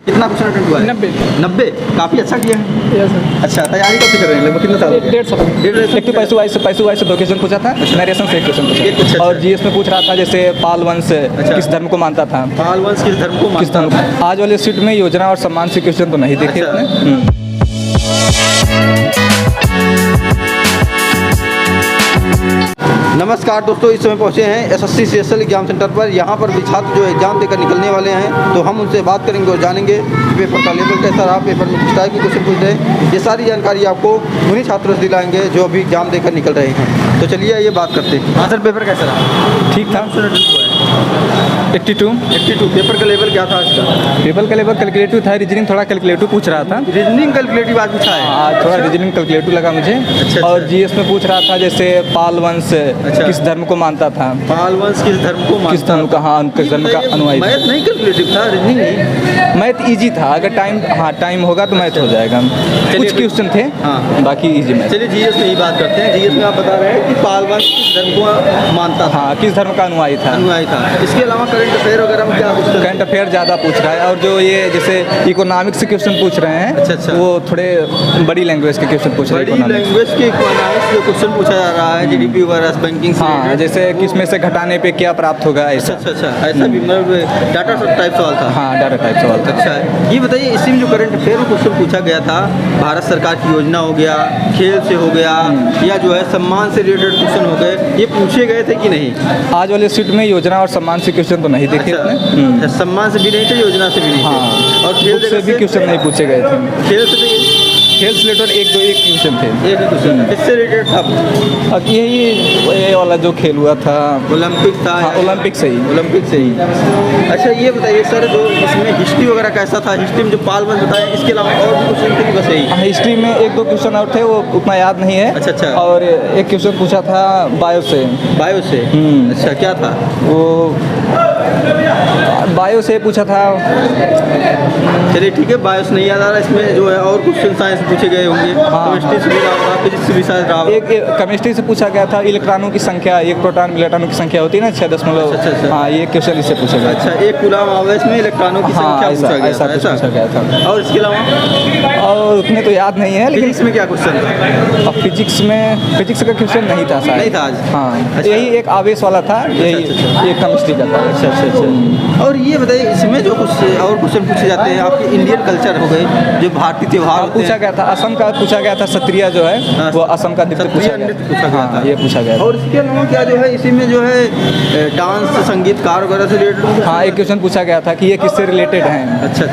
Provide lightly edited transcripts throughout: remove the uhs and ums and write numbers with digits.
कितना question attempt हुआ है? 90 काफ़ी अच्छा किया है। Yes sir. अच्छा, तैयारी कब से कर रहे हैं? लगभग कितने साल हो गए? 1.5 साल। डेढ़ एक तो पैसू वाइस से 2 क्वेश्चन पूछा था, नरेशन से 1 क्वेश्चन एक पूछा अच्छा, और जीएस में पूछ रहा था जैसे पाल वंश अच्छा। किस धर्म को मानता था। पाल वंश किस धर्म को किस मानता धर्म था? आज वाले सीट में योजना और सम्मान से क्वेश्चन तो नहीं देखे अच्छा। अपने। नमस्कार दोस्तों, इस समय पहुंचे हैं एसएससी सीएसएल एग्जाम सेंटर पर। यहाँ पर भी छात्र जो एग्जाम देकर निकलने वाले हैं, तो हम उनसे बात करेंगे और जानेंगे कि पेपर का लेवल कैसा रहा, पेपर में किस टाइप के क्वेश्चन पूछ रहे हैं। ये सारी जानकारी आपको उन्हीं छात्रों से दिलाएंगे जो अभी एग्जाम देकर निकल रहे हैं। तो चलिए ये बात करते हैं। हाँ सर, पेपर कैसा रहा? ठीक था। 82 पेपर का लेवल क्या था आज का? पेपर का लेवल कैलकुलेटिव था, रीजनिंग थोड़ा कैलकुलेटिव पूछ रहा था। रीजनिंग कैलकुलेटिव आज पूछा है? आज थोड़ा रीजनिंग कैलकुलेटिव लगा मुझे। अच्छा। और जीएस में पूछ रहा था जैसे पाल वंश अच्छा। किस धर्म को मानता था। पाल वंश किस धर्म को किस धर्म का, हाँ किस धर्म का अनुयायी था। मैथ नहीं कैलकुलेटिव था, रीजनिंग नहीं। मैथ इजी था, अगर टाइम होगा तो मैथ हो जाएगा। कुछ क्वेश्चन थे, हाँ। बाकी इजी मैथ। चलिए जीएस में ही बात करते हैं। जीएस में आप बता रहे हैं कि पाल वंश किस धर्म को मानता था, हाँ किस धर्म का अनुयायी था। अनुयायी था। इसके अलावा करंट अफेयर वगैरह में क्या पूछते हैं? करंट अफेयर ज़्यादा पूछ रहा है और जो ये जैसे इकोनॉमिक्स से क्वेश्चन पूछ रहे हैं, अच्छा। वो थोड़े बड़ी लैंग्वेज के क्वेश्चन पूछ रहे बड़ी हैं। economics। लैंग्वेज के इकोनॉमिक्स जो क्वेश्चन पूछा जा रहा है, जीडीपी वगैरह बैंकिंग से हाँ, related। जैसे किस में से घटाने पे क्या प्राप्त होगा ऐसा। अच्छा, ऐसा भी मतलब डाटा टाइप सवाल था। हाँ, डाटा टाइप सवाल था। अच्छा है। ये बताइए, इसी में जो करंट अफेयर में क्वेश्चन पूछा गया था, भारत सरकार की योजना हो गया, खेल से हो गया, या जो है सम्मान से रिलेटेड क्वेश्चन हो गए, ये पूछे गए थे कि नहीं? आज वाले सीट में योजना और सम्मान से क्वेश्चन तो नहीं देखे अपने। अच्छा, सम्मान से भी नहीं थे, योजना से भी नहीं थे। हाँ, और खेल बुक से भी क्वेश्चन नहीं पूछे गए थे। खेल से नहीं, खेल से रिलेटेड एक क्वेश्चन थे। एक ही क्वेश्चन किससे रिलेटेड था? अब यही ये वाला जो खेल हुआ था, ओलंपिक था। हाँ, ओलंपिक से ही। ओलंपिक से ही। अच्छा, ये बताइए सर, जो इसमें हिस्ट्री वगैरह कैसा था? हिस्ट्री में जो पाल वंश बताया, इसके अलावा और भी क्वेश्चन थे कि बस यही? हिस्ट्री में 1-2 क्वेश्चन और थे, वो उतना याद नहीं है। अच्छा। और एक क्वेश्चन पूछा था बायो से। बायो से? अच्छा, क्या था वो बायो से पूछा था। चलिए ठीक है, बायो से नहीं याद आ रहा। इसमें जो है और क्वेश्चन साइंस पूछे गए होंगे। केमिस्ट्री से भी रहा होगा, फिजिक्स से भी शायद रहा होगा। एक केमिस्ट्री से पूछा गया था, इलेक्ट्रॉनों की संख्या, एक प्रोटॉन इलेक्ट्रॉनों की संख्या होती है ना 6.। अच्छा। हाँ, ये क्वेश्चन इससे पूछा गया। अच्छा, एक कूलम आवेश में इलेक्ट्रॉनों की संख्या पूछा गया ऐसा था। कुछ पूछा गया था। और इसके अलावा और उतने तो याद नहीं है, लेकिन फिजिक्स में क्या क्वेश्चन था? अब फिजिक्स का क्वेश्चन नहीं था शायद। नहीं था आज? हाँ, अच्छा। यही एक आवेश वाला था, यही एक केमिस्ट्री का था। अच्छा। और ये बताइए, इसमें जो कुछ और क्वेश्चन पूछे जाते हैं, आपके इंडियन कल्चर हो गए, जो भारतीय त्योहार होते पूछा हैं। गया था, असम का पूछा गया था। सत्रिया जो है वो असम का नृत्य पूछा गया था। हाँ, ये पूछा गया था। और इसके अलावा क्या जो है, इसी में जो है डांस, संगीतकार वगैरह से रिलेटेड? हाँ, एक क्वेश्चन पूछा गया था कि ये किससे रिलेटेड हैं। अच्छा।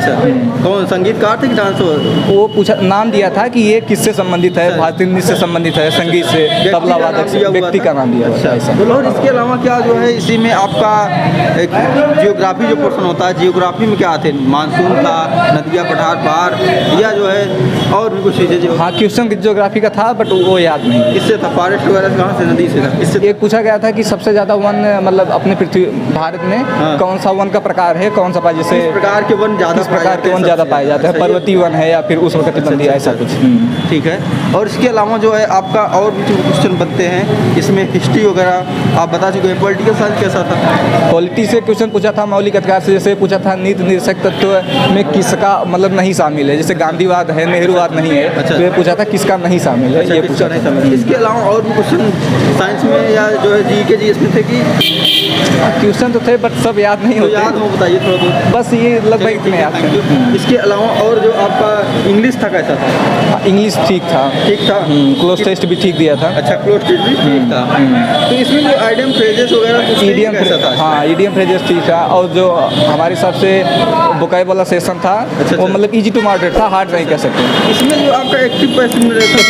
कौन संगीतकार थे कि डांस? वो पूछा, नाम दिया था कि ये किससे संबंधित है, भारतीय नृत्य से संबंधित है, संगीत से, तबला वादक से, व्यक्ति का नाम दिया हुआ था ऐसा। और इसके अलावा क्या जो है, इसी में आपका जियोग्राफी जो पोर्शन होता है, जियोग्राफी में क्या आते हैं? मानसून था, नदियाँ, पठार, पहाड़, या जो है और भी कुछ चीज़ें जो? हाँ, क्वेश्चन जियोग्राफी का था, बट वो याद नहीं। इससे था फॉरेस्ट वगैरह कहाँ से, नदी से था? इससे एक पूछा गया था कि सबसे ज़्यादा वन, मतलब अपने पृथ्वी भारत में कौन सा वन का प्रकार है, कौन सा जैसे किस प्रकार के वन ज़्यादा पाए जाते हैं, पर्वतीय वन है या फिर उष्णकटिबंधीय, ऐसा कुछ। ठीक है। और इसके अलावा जो है आपका और भी जो क्वेश्चन बनते हैं, इसमें हिस्ट्री वगैरह आप बता चुके हैं। पॉलिटिकल साइंस कैसा था? पॉलिटी से क्वेश्चन पूछा था, मौलिक अधिकार से जैसे पूछा था, नीति निर्देशक तत्व में किसका मतलब नहीं शामिल है, जैसे गांधीवाद है, नेहरूवाद नहीं है। अच्छा। तो ये पूछा था किसका नहीं शामिल है, ये पूछा नहीं था। समझ। इसके अलावा और भी क्वेश्चन साइंस में या जो है जीके जीएस में थे कि? क्वेश्चन तो थे, बट सब याद नहीं तो होते। याद हो, बताइए थोड़ा बहुत। बस ये लगभग इतने याद थैंक यू। थे। इसके अलावा और जो आपका इंग्लिश था, कैसा था? इंग्लिश ठीक था। ठीक था। क्लोज टेस्ट भी ठीक दिया था। अच्छा, क्लोज टेस्ट भी ठीक था। तो इसमें जो आइडियम फ्रेजेस वगैरह ईडीएम कैसा था? हाँ, ईडीएम फ्रेजेस ठीक था। और जो हमारे हिसाब से बुकाई वाला सेशन था, वो मतलब इजी टू मॉडरेट था, हार्ड नहीं कह सकते। इसमें जो आपका एक्टिव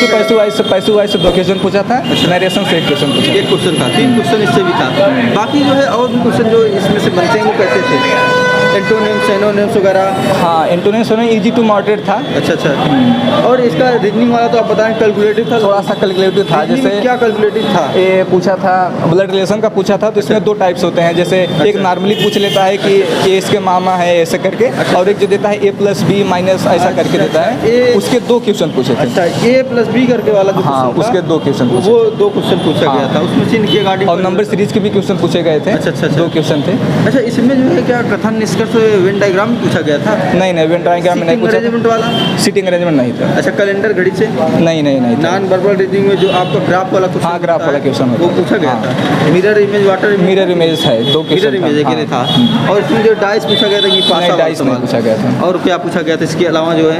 पैसू वाइज से 2 क्वेश्चन पूछा था, नरेशन से 1 क्वेश्चन पूछा। एक क्वेश्चन था, 3 क्वेश्चन इससे भी था। बाकी जो है और भी क्वेश्चन जो इसमें से बनते हैं, वो कैसे थे? एंटोनिम्स, सिनोनिम्स वगैरह? हाँ, एंटोनिम्स इजी टू मॉडरेट था। अच्छा। और इसका रीजनिंग वाला तो आप बताएं, कैलकुलेटिव था? थोड़ा सा कैलकुलेटिव था। जैसे क्या कैलकुलेटिव था? ये पूछा था, ब्लड रिलेशन का पूछा था, तो इसमें 2 टाइप्स होते हैं। जैसे एक नॉर्मली पूछ लेता है कि ये इसके मामा है ऐसे करके, और एक जो देता है A+B माइनस ऐसा करके देता है, उसके 2 क्वेश्चन पूछे थे। अच्छा, A+B करके वाला जो हाँ, क्वेश्चन था, उसके 2 क्वेश्चन पूछे, वो 2 क्वेश्चन पूछा गया था, उसमें चिन्ह की गाड़ी और नंबर सीरीज के भी क्वेश्चन पूछे गए थे। अच्छा, 2 क्वेश्चन थे। अच्छा, इसमें जो है क्या कथन निष्कर्ष वेन डायग्राम पूछा गया था? नहीं वेन डायग्राम में नहीं पूछा, अरेंजमेंट वाला, सीटिंग अरेंजमेंट नहीं था। अच्छा, कैलेंडर घड़ी से नहीं था। नॉन वर्बल रीडिंग में जो आपका ग्राफ वाला क्वेश्चन, हाँ, ग्राफ वाला क्वेश्चन वो पूछा गया था। Mirror image, water mirror image है, 2 मिरर इमेज के लिए था। और इसमें जो डाइस पूछा गया था कि पासा डाइस नहीं पूछा गया था। और क्या पूछा गया था इसके अलावा जो है?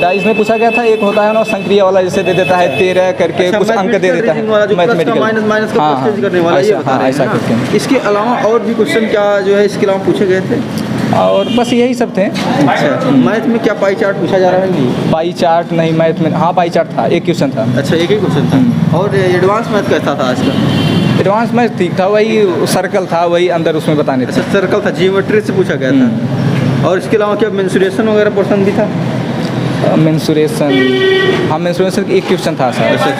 डाइस में पूछा गया था, एक होता है ना संक्रिया वाला, जैसे दे देता है 13 करके कुछ अंक दे देता है, मैथमेटिकल माइनस का परसेंटेज करने वाला, ये बता रहे हैं ना। इसके अलावा और भी क्वेश्चन क्या जो है इसके अलावा पूछे गए थे? और बस यही सब थे। अच्छा, मैथ में क्या पाई चार्ट पूछा जा रहा है? नहीं, पाई चार्ट नहीं मैथ में। हाँ, पाई चार्ट था, 1 क्वेश्चन था। अच्छा, एक ही क्वेश्चन था। और एडवांस मैथ कैसा था आज का? एडवांस मैथ ठीक था, वही सर्कल था, वही अंदर उसमें बताने थे। अच्छा, सर्कल था, जियोमेट्री से पूछा गया था। और इसके अलावा क्या मेंसुरेशन वगैरह पोर्शन भी था? मेंसुरेशन, हाँ मेंसुरेशन 1 क्वेश्चन था सर। अच्छा,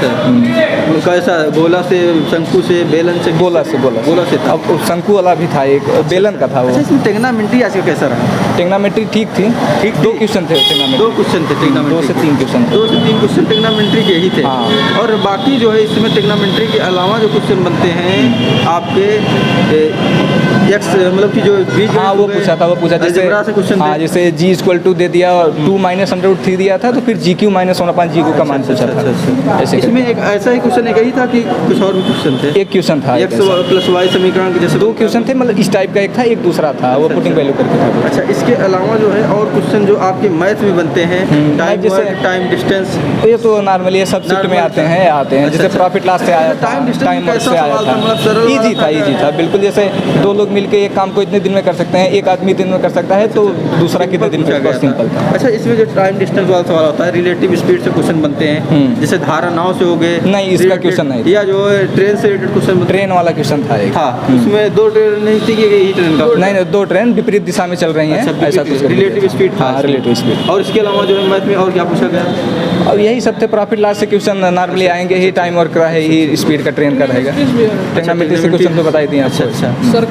कैसा? गोला से, शंकु से, बेलन से? गोला से था। अब शंकु वाला भी था, एक बेलन का था वो। अच्छा, इसमें टेग्नामेट्री आज का कैसा रहा? टेग्नामेट्री ठीक थी, 2 क्वेश्चन थे टेग्नामेट्री। 2 क्वेश्चन थे टेग्नामेट्री, 2 से 3 क्वेश्चन थे। 2 से 3 क्वेश्चन टेग्नामेट्री के ही थे। हाँ। और बाकी जो है इसमें टेग्नामेट्री के अलावा जो क्वेश्चन बनते हैं आपके एक्स, मतलब कि जो बीज, हाँ वो पूछा था, जैसे क्वेश्चन, हाँ जैसे G= दे दिया, 2 - √3 दिया था, तो फिर GQ - 1/GQ का मान पूछा था। ऐसे इसमें एक ऐसा ही क्वेश्चन एक ही था कि कुछ और भी क्वेश्चन थे? 1 क्वेश्चन था, X+Y समीकरण के जैसे 2 क्वेश्चन थे, मतलब इस टाइप का एक था, एक दूसरा था, वो पुटिंग वैल्यू करके था। अच्छा, इसके अलावा जो है और क्वेश्चन जो आपके मैथ में बनते हैं, टाइम, जैसे टाइम डिस्टेंस, ये तो नॉर्मली ये सब्जेक्ट में आते हैं। जैसे प्रॉफिट लॉस से आया था, टाइम से आया था, ईजी था बिल्कुल। जैसे 2 लोग मिलकर एक काम को इतने दिन में कर सकते हैं, एक आदमी दिन में कर सकता है, तो दूसरा कितने दिन में? सिंपल था। अच्छा, इसमें जो टाइम डिस्टेंस वाला सवाल होता है, रिलेटिव स्पीड से क्वेश्चन बनते हैं, जैसे धारा नाव से हो गए? नहीं, इसका क्वेश्चन नहीं। या जो है ट्रेन से रिलेटेड क्वेश्चन? ट्रेन वाला क्वेश्चन था एक। हाँ, उसमें 2 ट्रेन नहीं थी कि एक ट्रेन का? नहीं, 2 ट्रेन विपरीत दिशा में चल रही हैं, ऐसा कुछ। रिलेटिव स्पीड था। हाँ, रिलेटिव स्पीड। और इसके अलावा जो है मैथ में और क्या पूछा गया? अब यही सब थे। प्रॉफिट लॉस से क्वेश्चन नॉर्मली आएंगे ही, टाइम और का है ही, स्पीड का, ट्रेन का रहेगा। टेक्नोमेट्री से क्वेश्चन तो बताई दिए। अच्छा,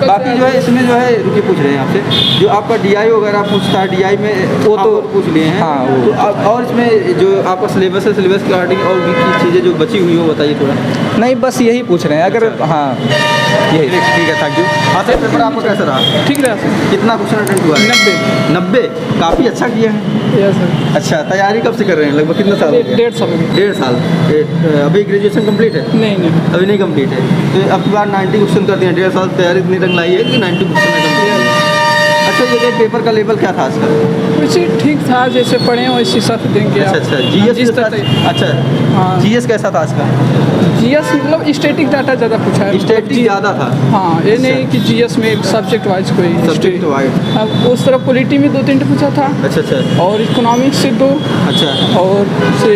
बाकी जो है इसमें जो है रुकिए पूछ रहे हैं आपसे, जो आपका DI वगैरह पूछता है, DI में वो तो पूछ लिए हैं। हाँ, वो तो और इसमें जो आपका सिलेबस है, सिलेबस की आर्टिंग और भी चीज़ें जो बची हुई हो बताइए थोड़ा। नहीं, बस यही पूछ रहे हैं। अगर हाँ यही ठीक है, थैंक यू। हाँ सर, पेपर आपका कैसा रहा? ठीक रहा सर। कितना क्वेश्चन अटेंड हुआ? 90। काफ़ी अच्छा किया है। Yes sir. अच्छा, तैयारी कब से कर रहे हैं? लगभग कितना साल? 1.5 साल। 1.5 साल। अभी ग्रेजुएशन कंप्लीट है? नहीं। अभी नहीं कंप्लीट है। तो अब की बार 90 क्वेश्चन करते हैं। 1.5 साल तैयारी इतनी रंग लाई है कि 90 क्वेश्चन में कंप्लीट है। अच्छा, ये पेपर का लेवल क्या था आज का? कुछ ठीक था, जैसे पढ़े वैसे हिसाब से देंगे। अच्छा, GS अच्छा, हाँ। GS कैसा था आज का? GS मतलब स्टैटिक डाटा ज़्यादा पूछा है। स्टैटिक ज़्यादा था? हाँ, ये नहीं कि GS में एक सब्जेक्ट वाइज कोई सब्जेक्ट वाइज। अब उस तरफ पॉलिटी में 2-3 पूछा था। अच्छा। और इकोनॉमिक्स से 2। अच्छा। और से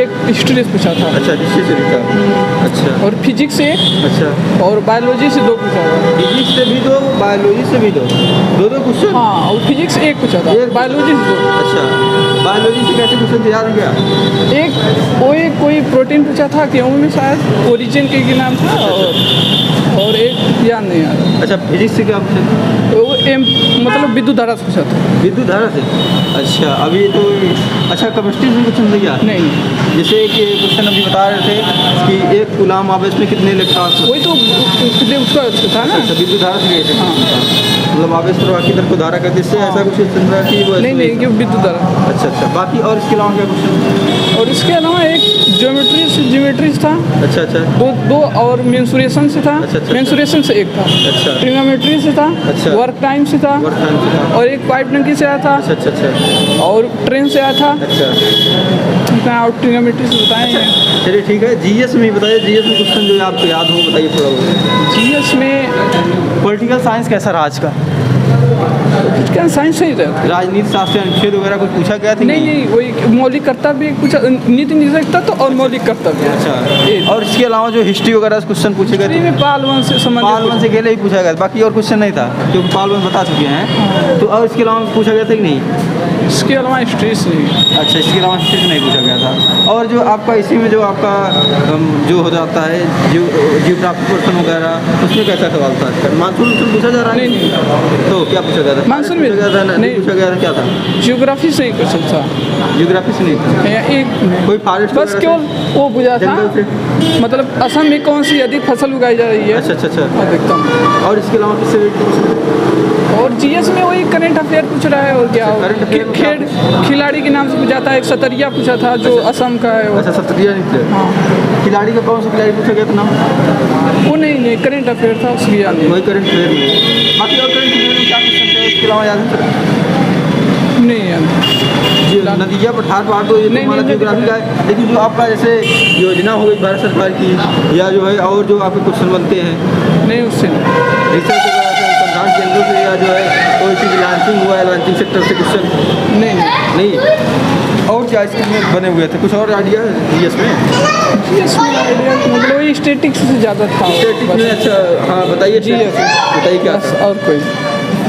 एक हिस्ट्री से पूछा था। अच्छा, हिस्ट्री से भी था। अच्छा। और फिजिक्स से। अच्छा। और बायोलॉजी से 2 पूछा था। फिजिक्स से भी 2, बायोलॉजी से भी 2 क्वेश्चन? हाँ, और फिजिक्स 1 पूछा था, बायोलॉजी से 2। अच्छा, बायोलॉजी से कैसे क्वेश्चन याद है क्या? एक कोई प्रोटीन पूछा था, गेहूँ में शायद ओरिजिन के नाम था, और एक याद नहीं आ रहा। अच्छा, फिजिक्स से क्या पूछा? वो मतलब विद्युत धारा से पूछा था। विद्युत धारा से? अच्छा, अभी तो अच्छा, केमिस्ट्री से क्वेश्चन था क्या? नहीं। जैसे एक क्वेश्चन अभी बता रहे थे कि 1 कूलाम आवेश में कितने इलेक्ट्रॉन? वही तो उसका था ना। अच्छा, विद्युत धारा से रिलेटेड। हाँ, मतलब आवेश प्रवाह की तरफ को धारा कहते हैं, इससे ऐसा कुछ चल रहा है कि वो नहीं कि विद्युत धारा। अच्छा। बाकी और इसके अलावा क्या क्वेश्चन? और इसके अलावा एक ज्योमेट्री से था। अच्छा। 2 और मेंसुरेशन से था। अच्छा। मेंसुरेशन से 1 था। अच्छा। ट्रिग्नोमेट्री से था। अच्छा। वर्क टाइम से था। और एक पाइप टंकी से आया था। अच्छा। और ट्रेन से आया था। अच्छा। और ट्रिग्नोमेट्री से बताएं। चलिए ठीक है। GS में बताइए, GS में क्वेश्चन जो है आपको याद हो बताइए थोड़ा बहुत। GS में पॉलिटिकल साइंस कैसा रहा आज का? क्या साइंस सही रहता राजनीति शास्त्र अनुच्छेद वगैरह कुछ पूछा गया था? नहीं वही मौलिक कर्तव्य कुछ नीति निषेध तत्व और मौलिक कर्तव्य। अच्छा, और इसके अलावा जो हिस्ट्री वगैरह क्वेश्चन पूछे गए थे? में पाल वंश से पाल वंश संबंधित से अकेले ही पूछा गया था, बाकी और क्वेश्चन नहीं था क्योंकि पाल वंश बता चुके हैं। तो और इसके अलावा पूछा गया था कि नहीं? इसके अलावा स्ट्रेस नहीं। अच्छा, इसके अलावा हिस्ट्री नहीं पूछा गया था। और जो आपका इसी में जो आपका जो हो जाता है जियोग्राफी क्वेश्चन वगैरह, उसमें कैसा सवाल था? मानसून पूछा जा रहा है? नहीं। तो क्या पूछा गया था? मानसून में पूछा गया था? नहीं पूछा गया था, क्या था? जियोग्राफी से ही क्वेश्चन था। जियोग्राफी से नहीं था? एक कोई फॉरेस्ट बस केवल वो पूछा था, जंगल से? मतलब असम में कौन सी अधिक फसल उगाई जा रही है? अच्छा। अधिकतम। और इसके अलावा किससे? और जीएस में वही करंट अफेयर पूछ रहा है और क्या हो? करंट अफेयर में खेल खिलाड़ी के नाम से पूछा था, एक सतरिया पूछा था जो असम का है। अच्छा, सतरिया नहीं थे? हाँ, खिलाड़ी का कौन सा खिलाड़ी पूछा गया था नाम? वो नहीं करंट अफेयर था, उसकी याद नहीं। वही करंट अफेयर में। बाकी और करंट अफेयर में क्या क्वेश्चन थे इसके अलावा याद है? नहीं याद। नदिया पठार पहाड़ तो ये तो हमारा जियोग्राफी का है, लेकिन जो आपका जैसे योजना हो गई भारत सरकार की या जो है और जो आपके क्वेश्चन बनते हैं नहीं उससे नहीं। रिसर्च अनुसंधान केंद्रों से या जो है कोई चीज़ लॉन्चिंग हुआ है, लॉन्चिंग सेक्टर से क्वेश्चन नहीं। और क्या इसमें बने हुए थे? कुछ और आइडिया है जीएस में? जीएस में आइडिया मतलब वही स्टैटिक्स से ज़्यादा था। स्टैटिक में? अच्छा, हाँ बताइए। जीएस बताइए क्या बस, था? और कोई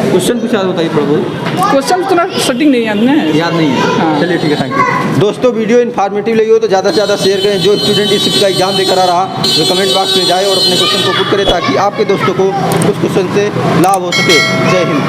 क्वेश्चन कुछ याद बताइए थोड़ा बहुत। क्वेश्चन थोड़ा सेटिंग नहीं याद है। याद नहीं है? हाँ। चलिए ठीक है, थैंक यू। दोस्तों, वीडियो इन्फॉर्मेटिव लगी हो तो ज़्यादा से ज़्यादा शेयर करें। जो स्टूडेंट इस का एग्जाम देकर आ रहा वो कमेंट बॉक्स में जाए और अपने क्वेश्चन को पुट करें ताकि आपके दोस्तों को उस क्वेश्चन से लाभ हो सके। जय हिंद।